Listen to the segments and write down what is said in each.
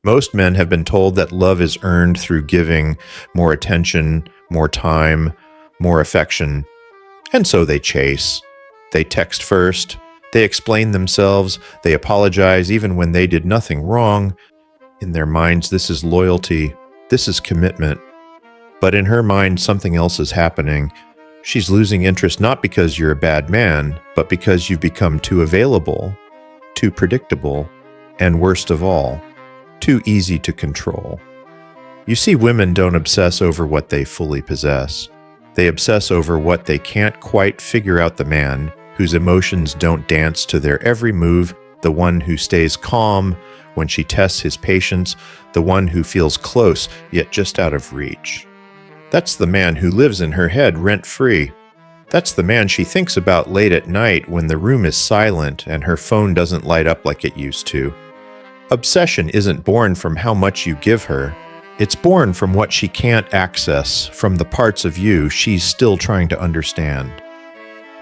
Most men have been told that love is earned through giving more attention, more time, more affection, and so they chase. They text first, they explain themselves, they apologize even when they did nothing wrong. In their minds, this is loyalty, this is commitment. But in her mind, something else is happening. She's losing interest not because you're a bad man, but because you've become too available, too predictable, and worst of all, too easy to control. You see, women don't obsess over what they fully possess. They obsess over what they can't quite figure out: the man whose emotions don't dance to their every move, the one who stays calm when she tests his patience, the one who feels close yet just out of reach. That's the man who lives in her head rent-free. That's the man she thinks about late at night when the room is silent and her phone doesn't light up like it used to. Obsession isn't born from how much you give her. It's born from what she can't access, from the parts of you she's still trying to understand.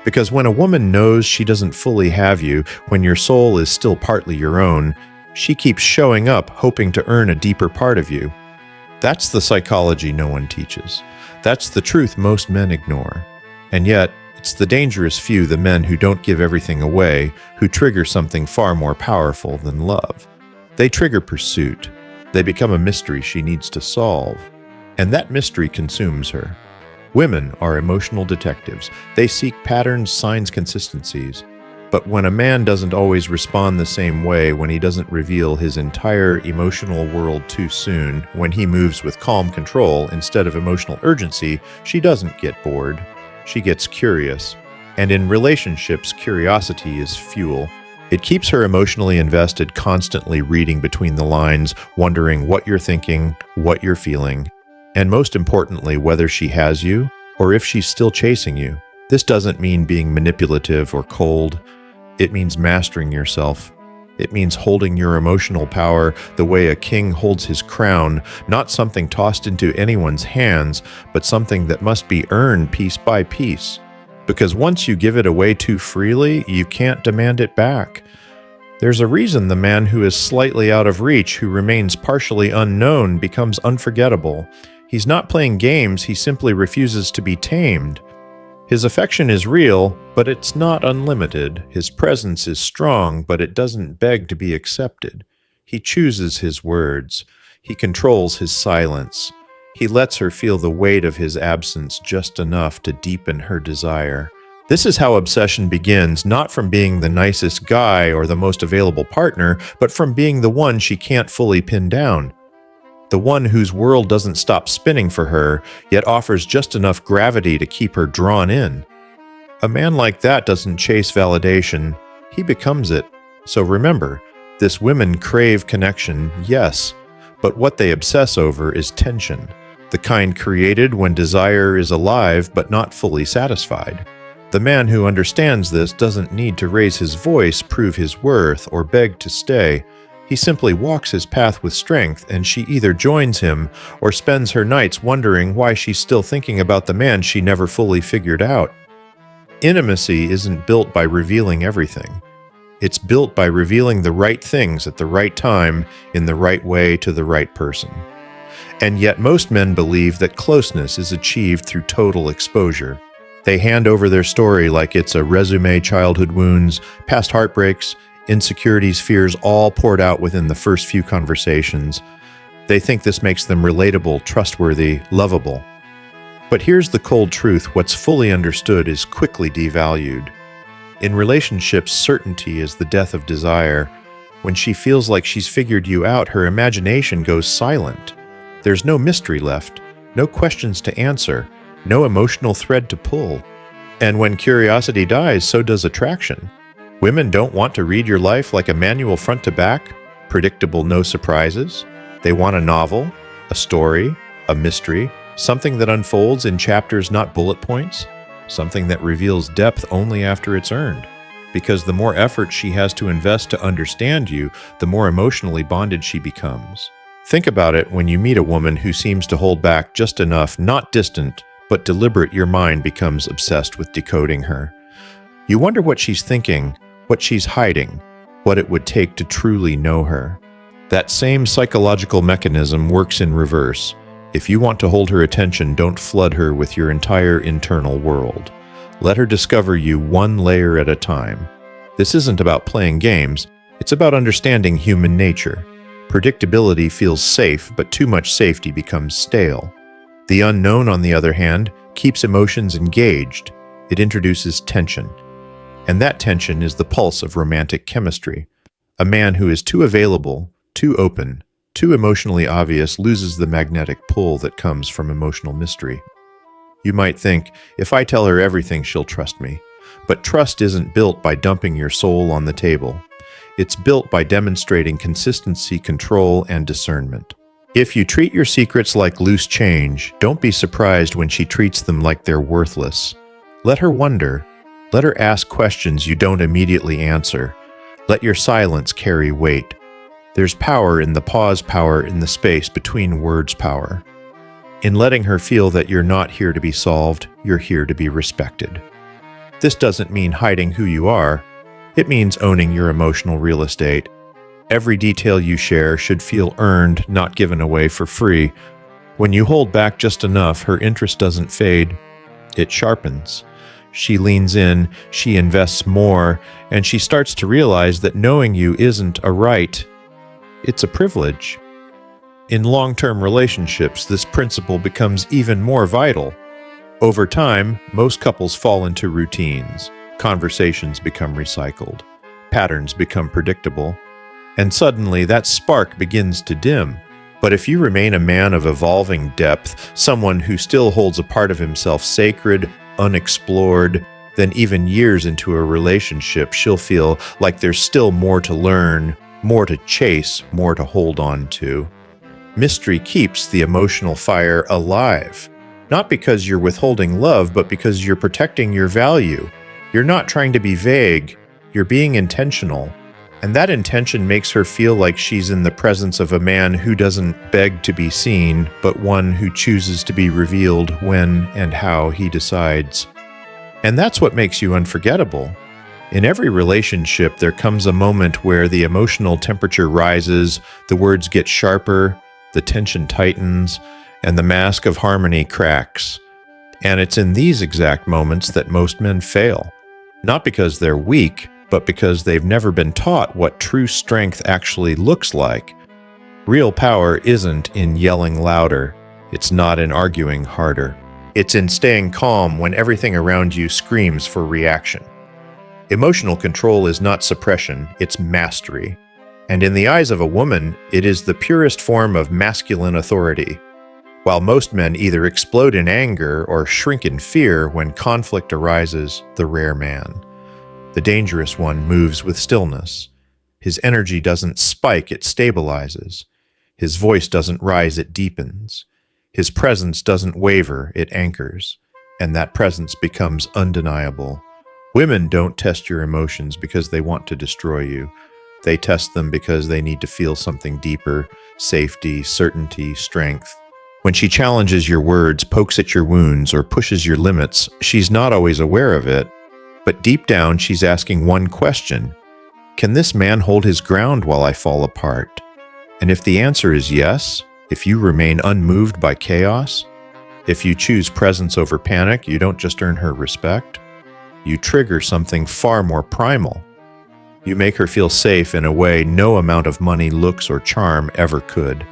Because when a woman knows she doesn't fully have you, when your soul is still partly your own, she keeps showing up hoping to earn a deeper part of you. That's the psychology no one teaches. That's the truth most men ignore. And yet, it's the dangerous few, the men who don't give everything away, who trigger something far more powerful than love. They trigger pursuit. They become a mystery she needs to solve. And that mystery consumes her. Women are emotional detectives. They seek patterns, signs, consistencies. But when a man doesn't always respond the same way, when he doesn't reveal his entire emotional world too soon, when he moves with calm control instead of emotional urgency, she doesn't get bored. She gets curious. And in relationships, curiosity is fuel. It keeps her emotionally invested, constantly reading between the lines, wondering what you're thinking, what you're feeling, and most importantly, whether she has you or if she's still chasing you. This doesn't mean being manipulative or cold. It means mastering yourself. It means holding your emotional power the way a king holds his crown, not something tossed into anyone's hands, but something that must be earned piece by piece. Because once you give it away too freely, you can't demand it back. There's a reason the man who is slightly out of reach, who remains partially unknown, becomes unforgettable. He's not playing games, he simply refuses to be tamed. His affection is real, but it's not unlimited. His presence is strong, but it doesn't beg to be accepted. He chooses his words. He controls his silence. He lets her feel the weight of his absence just enough to deepen her desire. This is how obsession begins, not from being the nicest guy or the most available partner, but from being the one she can't fully pin down. The one whose world doesn't stop spinning for her, yet offers just enough gravity to keep her drawn in. A man like that doesn't chase validation, he becomes it. So remember, this women crave connection, yes, but what they obsess over is tension. The kind created when desire is alive but not fully satisfied. The man who understands this doesn't need to raise his voice, prove his worth, or beg to stay. He simply walks his path with strength, and she either joins him or spends her nights wondering why she's still thinking about the man she never fully figured out. Intimacy isn't built by revealing everything. It's built by revealing the right things at the right time, in the right way to the right person. And yet most men believe that closeness is achieved through total exposure. They hand over their story like it's a resume: childhood wounds, past heartbreaks, insecurities, fears, all poured out within the first few conversations. They think this makes them relatable, trustworthy, lovable. But here's the cold truth: what's fully understood is quickly devalued. In relationships, certainty is the death of desire. When she feels like she's figured you out, her imagination goes silent. There's no mystery left, no questions to answer, no emotional thread to pull. And when curiosity dies, so does attraction. Women don't want to read your life like a manual front to back, predictable, no surprises. They want a novel, a story, a mystery, something that unfolds in chapters, not bullet points, something that reveals depth only after it's earned. Because the more effort she has to invest to understand you, the more emotionally bonded she becomes. Think about it when you meet a woman who seems to hold back just enough, not distant, but deliberate. Your mind becomes obsessed with decoding her. You wonder what she's thinking, what she's hiding, what it would take to truly know her. That same psychological mechanism works in reverse. If you want to hold her attention, don't flood her with your entire internal world. Let her discover you one layer at a time. This isn't about playing games, it's about understanding human nature. Predictability feels safe, but too much safety becomes stale. The unknown, on the other hand, keeps emotions engaged. It introduces tension. And that tension is the pulse of romantic chemistry. A man who is too available, too open, too emotionally obvious loses the magnetic pull that comes from emotional mystery. You might think, if I tell her everything, she'll trust me. But trust isn't built by dumping your soul on the table. It's built by demonstrating consistency, control, and discernment. If you treat your secrets like loose change, don't be surprised when she treats them like they're worthless. Let her wonder. Let her ask questions you don't immediately answer. Let your silence carry weight. There's power in the pause, power in the space between words, power. In letting her feel that you're not here to be solved, you're here to be respected. This doesn't mean hiding who you are. It means owning your emotional real estate. Every detail you share should feel earned, not given away for free. When you hold back just enough, her interest doesn't fade. It sharpens. She leans in, she invests more, and she starts to realize that knowing you isn't a right. It's a privilege. In long-term relationships, this principle becomes even more vital. Over time, most couples fall into routines. Conversations become recycled. Patterns become predictable. And suddenly, that spark begins to dim. But if you remain a man of evolving depth, someone who still holds a part of himself sacred, unexplored, then even years into a relationship, she'll feel like there's still more to learn, more to chase, more to hold on to. Mystery keeps the emotional fire alive. Not because you're withholding love, but because you're protecting your value. You're not trying to be vague, you're being intentional. And that intention makes her feel like she's in the presence of a man who doesn't beg to be seen, but one who chooses to be revealed when and how he decides. And that's what makes you unforgettable. In every relationship, there comes a moment where the emotional temperature rises, the words get sharper, the tension tightens, and the mask of harmony cracks. And it's in these exact moments that most men fail. Not because they're weak, but because they've never been taught what true strength actually looks like. Real power isn't in yelling louder. It's not in arguing harder. It's in staying calm when everything around you screams for reaction. Emotional control is not suppression, it's mastery. And in the eyes of a woman, it is the purest form of masculine authority. While most men either explode in anger or shrink in fear when conflict arises, the rare man, the dangerous one, moves with stillness. His energy doesn't spike, it stabilizes. His voice doesn't rise, it deepens. His presence doesn't waver, it anchors. And that presence becomes undeniable. Women don't test your emotions because they want to destroy you. They test them because they need to feel something deeper: safety, certainty, strength. When she challenges your words, pokes at your wounds, or pushes your limits, she's not always aware of it. But deep down, she's asking one question: can this man hold his ground while I fall apart? And if the answer is yes, if you remain unmoved by chaos, if you choose presence over panic, you don't just earn her respect, you trigger something far more primal. You make her feel safe in a way no amount of money, looks, or charm ever could.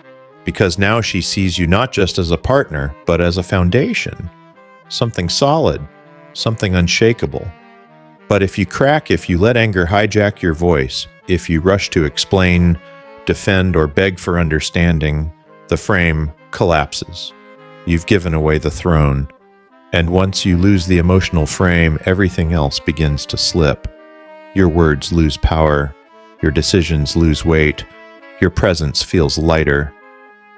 Because now she sees you not just as a partner, but as a foundation. Something solid, something unshakable. But if you crack, if you let anger hijack your voice, if you rush to explain, defend, or beg for understanding, the frame collapses. You've given away the throne. And once you lose the emotional frame, everything else begins to slip. Your words lose power. Your decisions lose weight. Your presence feels lighter.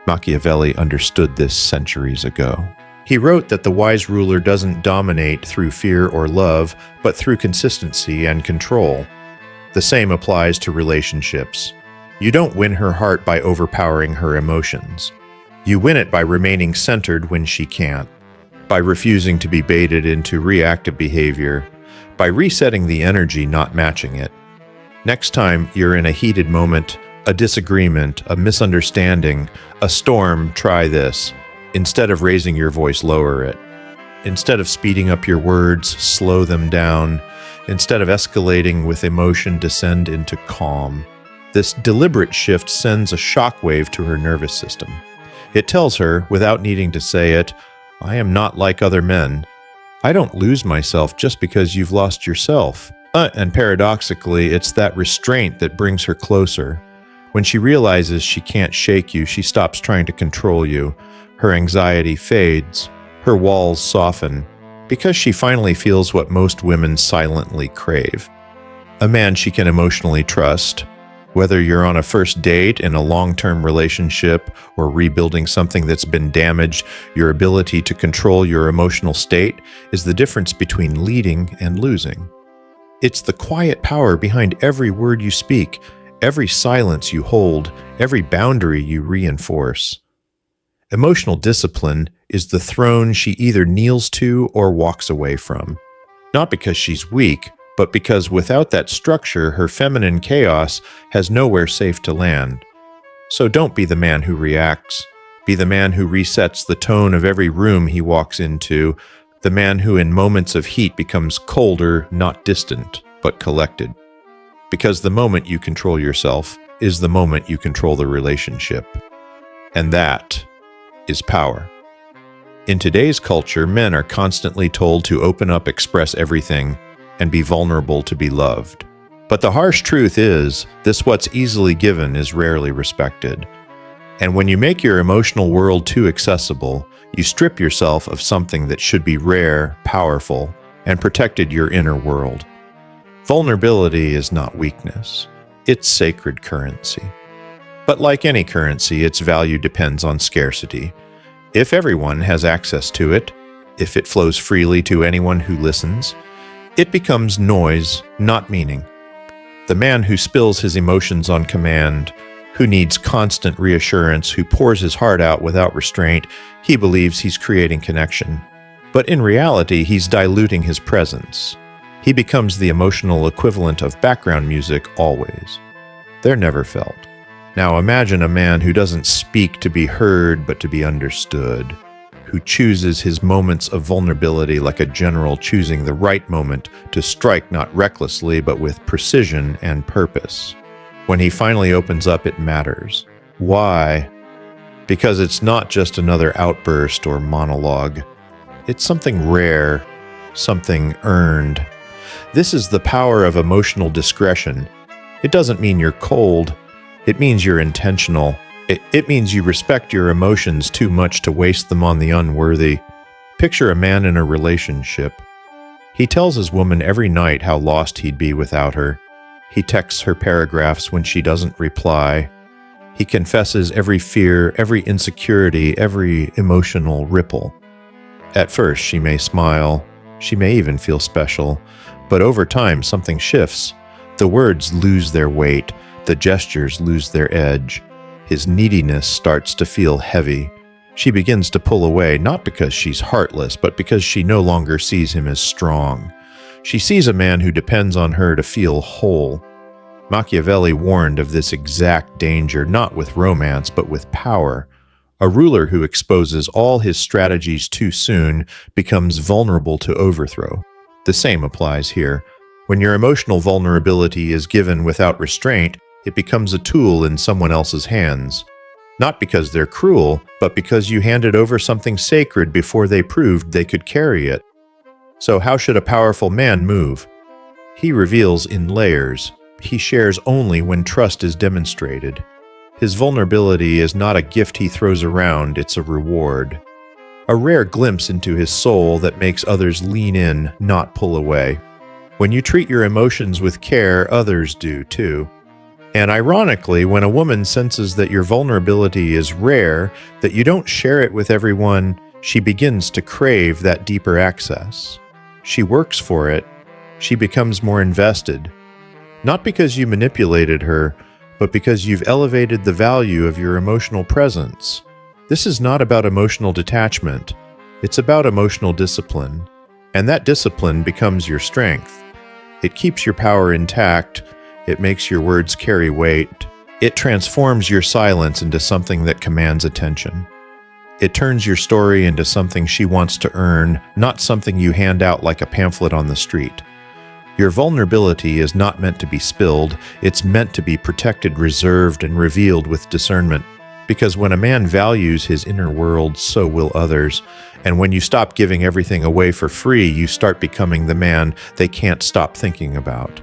Machiavelli understood this centuries ago. He wrote that the wise ruler doesn't dominate through fear or love, but through consistency and control. The same applies to relationships. You don't win her heart by overpowering her emotions. You win it by remaining centered when she can't, by refusing to be baited into reactive behavior, by resetting the energy, not matching it. Next time you're in a heated moment, A disagreement, a misunderstanding, a storm, try this. Instead of raising your voice, lower it. Instead of speeding up your words, slow them down. Instead of escalating with emotion, descend into calm. This deliberate shift sends a shockwave to her nervous system. It tells her, without needing to say it, I am not like other men. I don't lose myself just because you've lost yourself. And paradoxically, it's that restraint that brings her closer. When she realizes she can't shake you, she stops trying to control you. Her anxiety fades. Her walls soften. Because she finally feels what most women silently crave. A man she can emotionally trust. Whether you're on a first date, in a long-term relationship, or rebuilding something that's been damaged, your ability to control your emotional state is the difference between leading and losing. It's the quiet power behind every word you speak, every silence you hold, every boundary you reinforce. Emotional discipline is the throne she either kneels to or walks away from. Not because she's weak, but because without that structure, her feminine chaos has nowhere safe to land. So don't be the man who reacts. Be the man who resets the tone of every room he walks into, the man who in moments of heat becomes colder, not distant, but collected. Because the moment you control yourself is the moment you control the relationship. And that is power. In today's culture, men are constantly told to open up, express everything, and be vulnerable to be loved. But the harsh truth is, this what's easily given is rarely respected. And when you make your emotional world too accessible, you strip yourself of something that should be rare, powerful, and protected your inner world. Vulnerability is not weakness. It's sacred currency. But like any currency, its value depends on scarcity. If everyone has access to it, if it flows freely to anyone who listens, it becomes noise, not meaning. The man who spills his emotions on command, who needs constant reassurance, who pours his heart out without restraint, he believes he's creating connection. But in reality, he's diluting his presence. He becomes the emotional equivalent of background music always. They're never felt. Now imagine a man who doesn't speak to be heard but to be understood, who chooses his moments of vulnerability like a general choosing the right moment to strike not recklessly but with precision and purpose. When he finally opens up, it matters. Why? Because it's not just another outburst or monologue. It's something rare, something earned. This is the power of emotional discretion. It doesn't mean you're cold. It means you're intentional. It means you respect your emotions too much to waste them on the unworthy. Picture a man in a relationship. He tells his woman every night how lost he'd be without her. He texts her paragraphs when she doesn't reply. He confesses every fear, every insecurity, every emotional ripple. At first, she may smile. She may even feel special. But over time, something shifts. The words lose their weight. The gestures lose their edge. His neediness starts to feel heavy. She begins to pull away, not because she's heartless, but because she no longer sees him as strong. She sees a man who depends on her to feel whole. Machiavelli warned of this exact danger, not with romance, but with power. A ruler who exposes all his strategies too soon becomes vulnerable to overthrow. The same applies here. When your emotional vulnerability is given without restraint, it becomes a tool in someone else's hands. Not because they're cruel, but because you handed over something sacred before they proved they could carry it. So how should a powerful man move? He reveals in layers. He shares only when trust is demonstrated. His vulnerability is not a gift he throws around, it's a reward. A rare glimpse into his soul that makes others lean in, not pull away. When you treat your emotions with care, others do too. And ironically, when a woman senses that your vulnerability is rare, that you don't share it with everyone, she begins to crave that deeper access. She works for it. She becomes more invested. Not because you manipulated her, but because you've elevated the value of your emotional presence. This is not about emotional detachment. It's about emotional discipline. And that discipline becomes your strength. It keeps your power intact. It makes your words carry weight. It transforms your silence into something that commands attention. It turns your story into something she wants to earn, not something you hand out like a pamphlet on the street. Your vulnerability is not meant to be spilled, it's meant to be protected, reserved, and revealed with discernment. Because when a man values his inner world, so will others. And when you stop giving everything away for free, you start becoming the man they can't stop thinking about.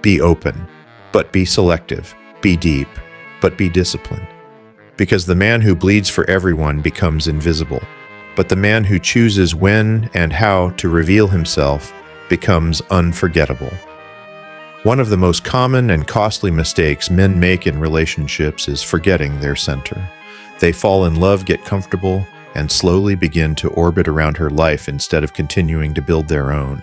Be open, but be selective. Be deep, but be disciplined. Because the man who bleeds for everyone becomes invisible. But the man who chooses when and how to reveal himself becomes unforgettable. One of the most common and costly mistakes men make in relationships is forgetting their center. They fall in love, get comfortable, and slowly begin to orbit around her life instead of continuing to build their own.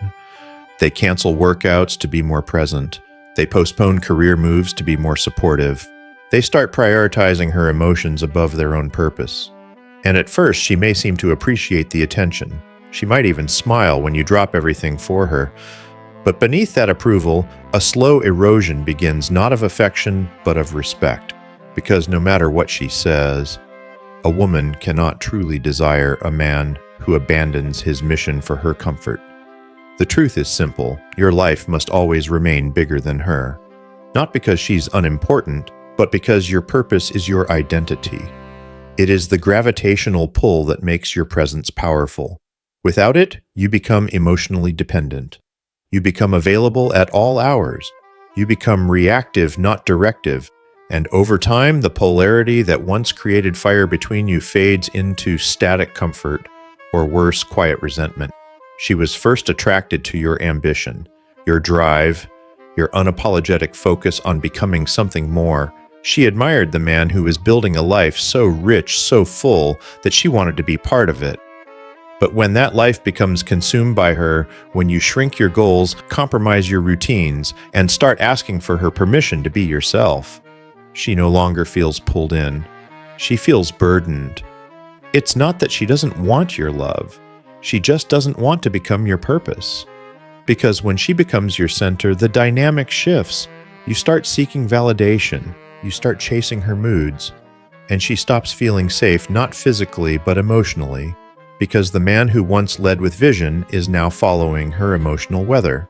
They cancel workouts to be more present. They postpone career moves to be more supportive. They start prioritizing her emotions above their own purpose. And at first, she may seem to appreciate the attention. She might even smile when you drop everything for her. But beneath that approval, a slow erosion begins, not of affection, but of respect. Because no matter what she says, a woman cannot truly desire a man who abandons his mission for her comfort. The truth is simple. Your life must always remain bigger than her. Not because she's unimportant, but because your purpose is your identity. It is the gravitational pull that makes your presence powerful. Without it, you become emotionally dependent. You become available at all hours. You become reactive, not directive. And over time, the polarity that once created fire between you fades into static comfort, or worse, quiet resentment. She was first attracted to your ambition, your drive, your unapologetic focus on becoming something more. She admired the man who was building a life so rich, so full, that she wanted to be part of it. But when that life becomes consumed by her, when you shrink your goals, compromise your routines, and start asking for her permission to be yourself, she no longer feels pulled in. She feels burdened. It's not that she doesn't want your love. She just doesn't want to become your purpose. Because when she becomes your center, the dynamic shifts. You start seeking validation. You start chasing her moods. And she stops feeling safe, not physically, but emotionally. Because the man who once led with vision is now following her emotional weather.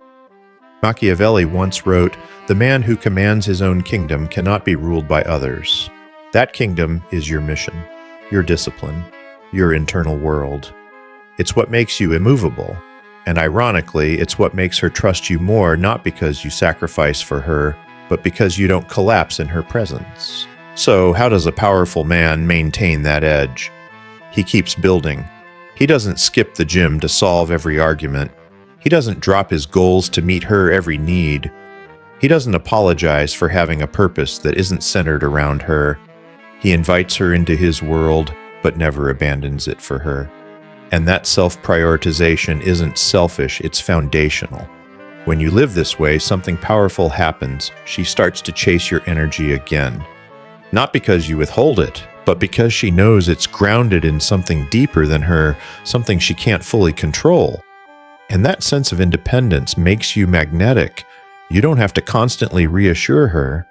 Machiavelli once wrote, "The man who commands his own kingdom cannot be ruled by others." That kingdom is your mission, your discipline, your internal world. It's what makes you immovable. And ironically, it's what makes her trust you more, not because you sacrifice for her, but because you don't collapse in her presence. So, how does a powerful man maintain that edge? He keeps building. He doesn't skip the gym to solve every argument. He doesn't drop his goals to meet her every need. He doesn't apologize for having a purpose that isn't centered around her. He invites her into his world, but never abandons it for her. And that self-prioritization isn't selfish, it's foundational. When you live this way, something powerful happens. She starts to chase your energy again. Not because you withhold it, but because she knows it's grounded in something deeper than her, something she can't fully control. And that sense of independence makes you magnetic. You don't have to constantly reassure her.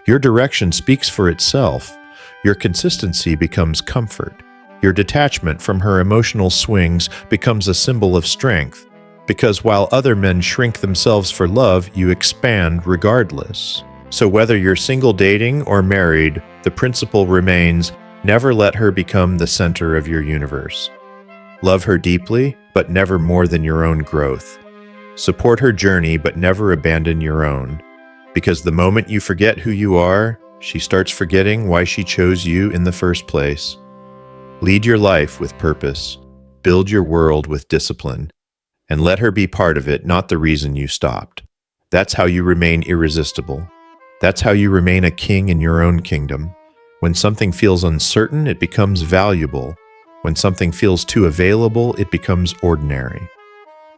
Your direction speaks for itself. Your consistency becomes comfort. Your detachment from her emotional swings becomes a symbol of strength. Because while other men shrink themselves for love, you expand regardless. So whether you're single dating or married, the principle remains, never let her become the center of your universe. Love her deeply, but never more than your own growth. Support her journey, but never abandon your own. Because the moment you forget who you are, she starts forgetting why she chose you in the first place. Lead your life with purpose. Build your world with discipline. And let her be part of it, not the reason you stopped. That's how you remain irresistible. That's how you remain a king in your own kingdom. When something feels uncertain, it becomes valuable. When something feels too available, it becomes ordinary.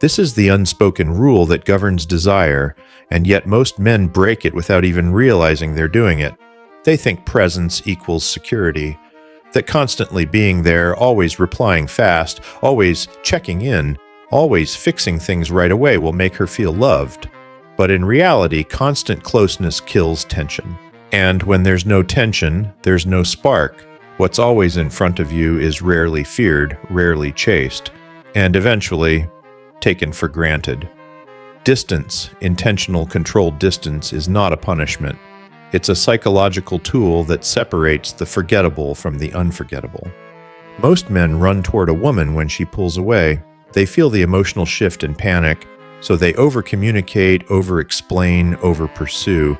This is the unspoken rule that governs desire, and yet most men break it without even realizing they're doing it. They think presence equals security, that constantly being there, always replying fast, always checking in, always fixing things right away will make her feel loved. But in reality, constant closeness kills tension. And when there's no tension, there's no spark. What's always in front of you is rarely feared, rarely chased, and eventually taken for granted. Distance, intentional controlled distance, is not a punishment. It's a psychological tool that separates the forgettable from the unforgettable. Most men run toward a woman when she pulls away. They feel the emotional shift and panic, so they over-communicate, over-explain, over-pursue.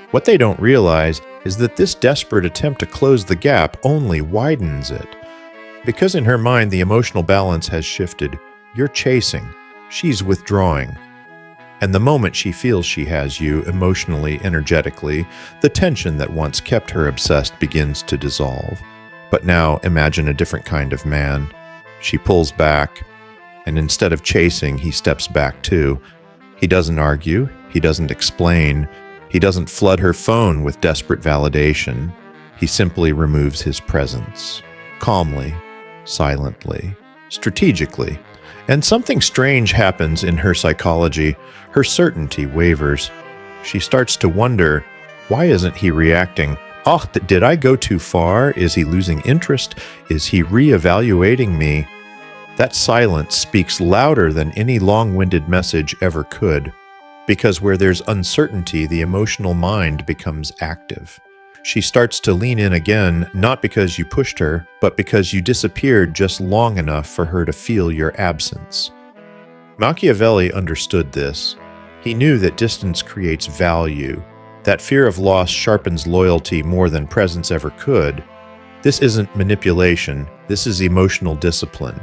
What they don't realize is that this desperate attempt to close the gap only widens it. Because in her mind the emotional balance has shifted, you're chasing, she's withdrawing. And the moment she feels she has you, emotionally, energetically, the tension that once kept her obsessed begins to dissolve. But now imagine a different kind of man. She pulls back, and instead of chasing, he steps back too. He doesn't argue, he doesn't explain, he doesn't flood her phone with desperate validation. He simply removes his presence, calmly, silently, strategically. And something strange happens in her psychology. Her certainty wavers. She starts to wonder, why isn't he reacting? Oh, did I go too far? Is he losing interest? Is he reevaluating me? That silence speaks louder than any long-winded message ever could. Because where there's uncertainty, the emotional mind becomes active. She starts to lean in again, not because you pushed her, but because you disappeared just long enough for her to feel your absence. Machiavelli understood this. He knew that distance creates value, that fear of loss sharpens loyalty more than presence ever could. This isn't manipulation, this is emotional discipline.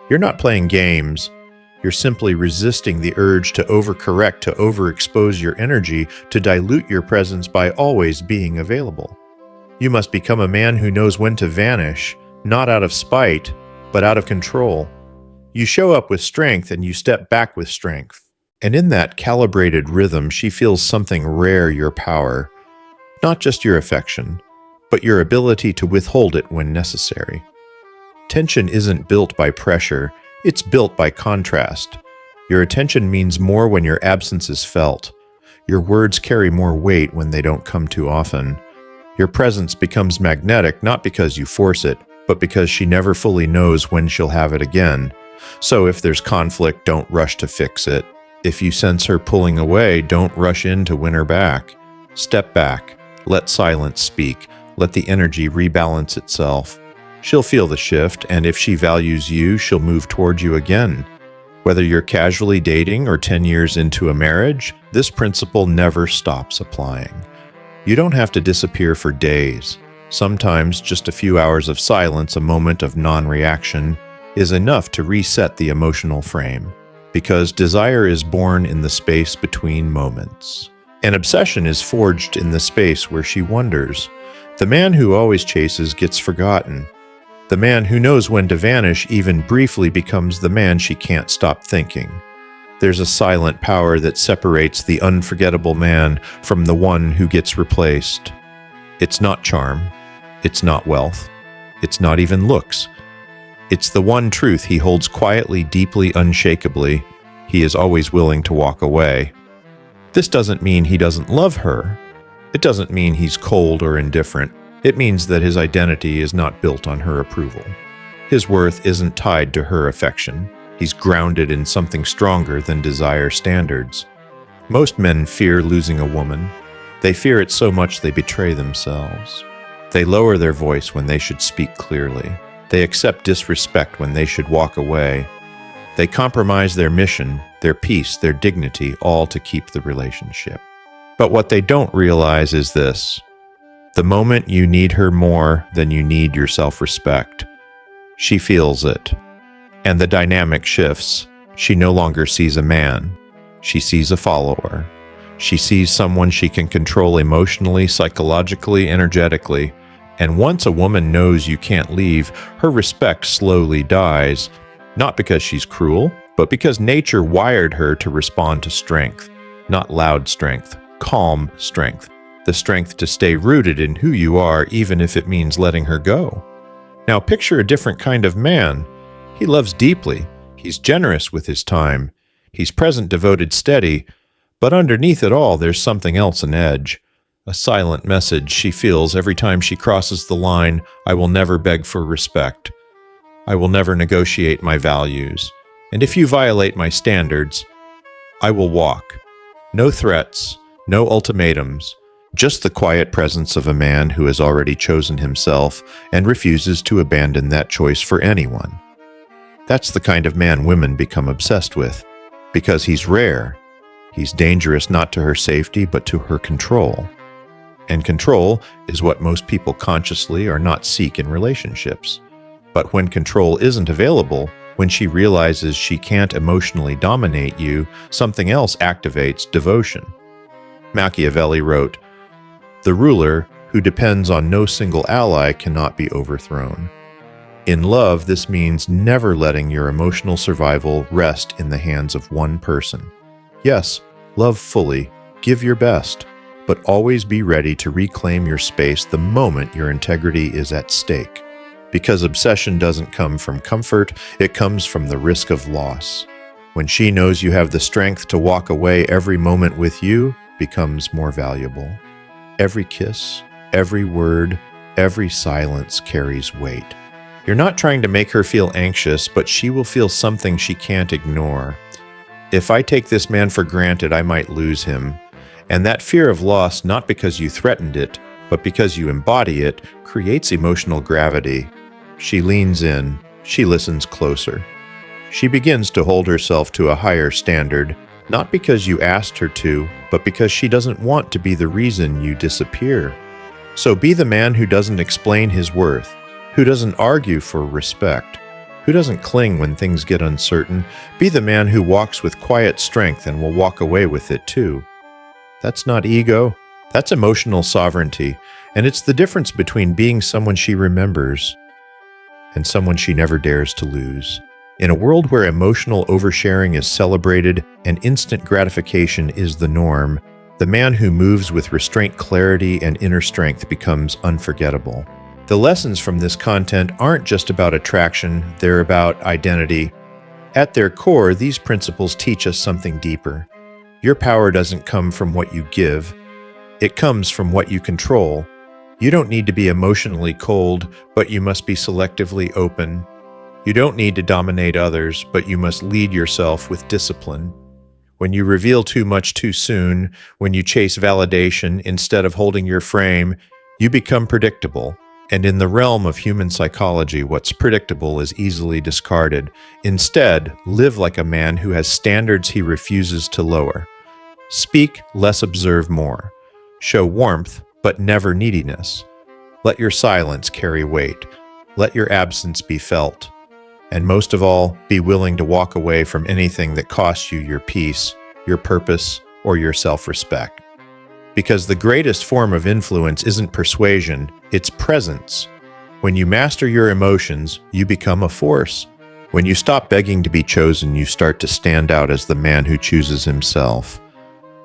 You're not playing games. You're simply resisting the urge to overcorrect, to overexpose your energy, to dilute your presence by always being available. You must become a man who knows when to vanish, not out of spite, but out of control. You show up with strength and you step back with strength. And in that calibrated rhythm, she feels something rare, your power. Not just your affection, but your ability to withhold it when necessary. Tension isn't built by pressure. It's built by contrast. Your attention means more when your absence is felt. Your words carry more weight when they don't come too often. Your presence becomes magnetic not because you force it, but because she never fully knows when she'll have it again. So if there's conflict, don't rush to fix it. If you sense her pulling away, don't rush in to win her back. Step back. Let silence speak. Let the energy rebalance itself. She'll feel the shift, and if she values you, she'll move toward you again. Whether you're casually dating or 10 years into a marriage, this principle never stops applying. You don't have to disappear for days. Sometimes just a few hours of silence, a moment of non-reaction, is enough to reset the emotional frame. Because desire is born in the space between moments. An obsession is forged in the space where she wonders. The man who always chases gets forgotten. The man who knows when to vanish even briefly becomes the man she can't stop thinking. There's a silent power that separates the unforgettable man from the one who gets replaced. It's not charm. It's not wealth. It's not even looks. It's the one truth he holds quietly, deeply, unshakably. He is always willing to walk away. This doesn't mean he doesn't love her. It doesn't mean he's cold or indifferent. It means that his identity is not built on her approval. His worth isn't tied to her affection. He's grounded in something stronger than desire standards. Most men fear losing a woman. They fear it so much they betray themselves. They lower their voice when they should speak clearly. They accept disrespect when they should walk away. They compromise their mission, their peace, their dignity, all to keep the relationship. But what they don't realize is this. The moment you need her more than you need your self-respect, she feels it. And the dynamic shifts. She no longer sees a man. She sees a follower. She sees someone she can control emotionally, psychologically, energetically. And once a woman knows you can't leave, her respect slowly dies. Not because she's cruel, but because nature wired her to respond to strength. Not loud strength, calm strength. The strength to stay rooted in who you are, even if it means letting her go. Now picture a different kind of man. He loves deeply. He's generous with his time. He's present, devoted, steady. But underneath it all, there's something else, an edge. a silent message she feels every time she crosses the line. I will never beg for respect. I will never negotiate my values. And if you violate my standards, I will walk. No threats, no ultimatums, just the quiet presence of a man who has already chosen himself and refuses to abandon that choice for anyone. That's the kind of man women become obsessed with, because he's rare. He's dangerous not to her safety, but to her control. And control is what most people consciously or not seek in relationships. But when control isn't available, when she realizes she can't emotionally dominate you, something else activates devotion. Machiavelli wrote, "The ruler who depends on no single ally cannot be overthrown." In love, this means never letting your emotional survival rest in the hands of one person. Yes, love fully, give your best, but always be ready to reclaim your space the moment your integrity is at stake. Because obsession doesn't come from comfort, it comes from the risk of loss. When she knows you have the strength to walk away, every moment with you becomes more valuable. Every kiss, every word, every silence carries weight. You're not trying to make her feel anxious, but she will feel something she can't ignore. If I take this man for granted, I might lose him. And that fear of loss, not because you threatened it, but because you embody it, creates emotional gravity. She leans in, she listens closer. She begins to hold herself to a higher standard, not because you asked her to, but because she doesn't want to be the reason you disappear. So be the man who doesn't explain his worth, who doesn't argue for respect, who doesn't cling when things get uncertain. Be the man who walks with quiet strength and will walk away with it too. That's not ego, that's emotional sovereignty, and it's the difference between being someone she remembers and someone she never dares to lose. In a world where emotional oversharing is celebrated and instant gratification is the norm, the man who moves with restraint, clarity, and inner strength becomes unforgettable. The lessons from this content aren't just about attraction, they're about identity. At their core, these principles teach us something deeper. Your power doesn't come from what you give, it comes from what you control. You don't need to be emotionally cold, but you must be selectively open. You don't need to dominate others, but you must lead yourself with discipline. When you reveal too much too soon, when you chase validation instead of holding your frame, you become predictable. And in the realm of human psychology, what's predictable is easily discarded. Instead, live like a man who has standards he refuses to lower. Speak less, observe more. Show warmth, but never neediness. Let your silence carry weight. Let your absence be felt. And most of all, be willing to walk away from anything that costs you your peace, your purpose, or your self-respect. Because the greatest form of influence isn't persuasion, it's presence. When you master your emotions, you become a force. When you stop begging to be chosen, you start to stand out as the man who chooses himself.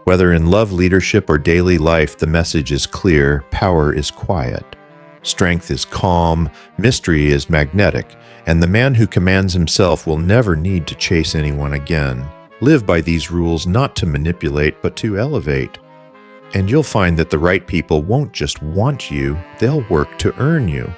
Whether in love, leadership, or daily life, the message is clear: power is quiet. Strength is calm, mystery is magnetic, and the man who commands himself will never need to chase anyone again. Live by these rules, not to manipulate, but to elevate. And you'll find that the right people won't just want you, they'll work to earn you.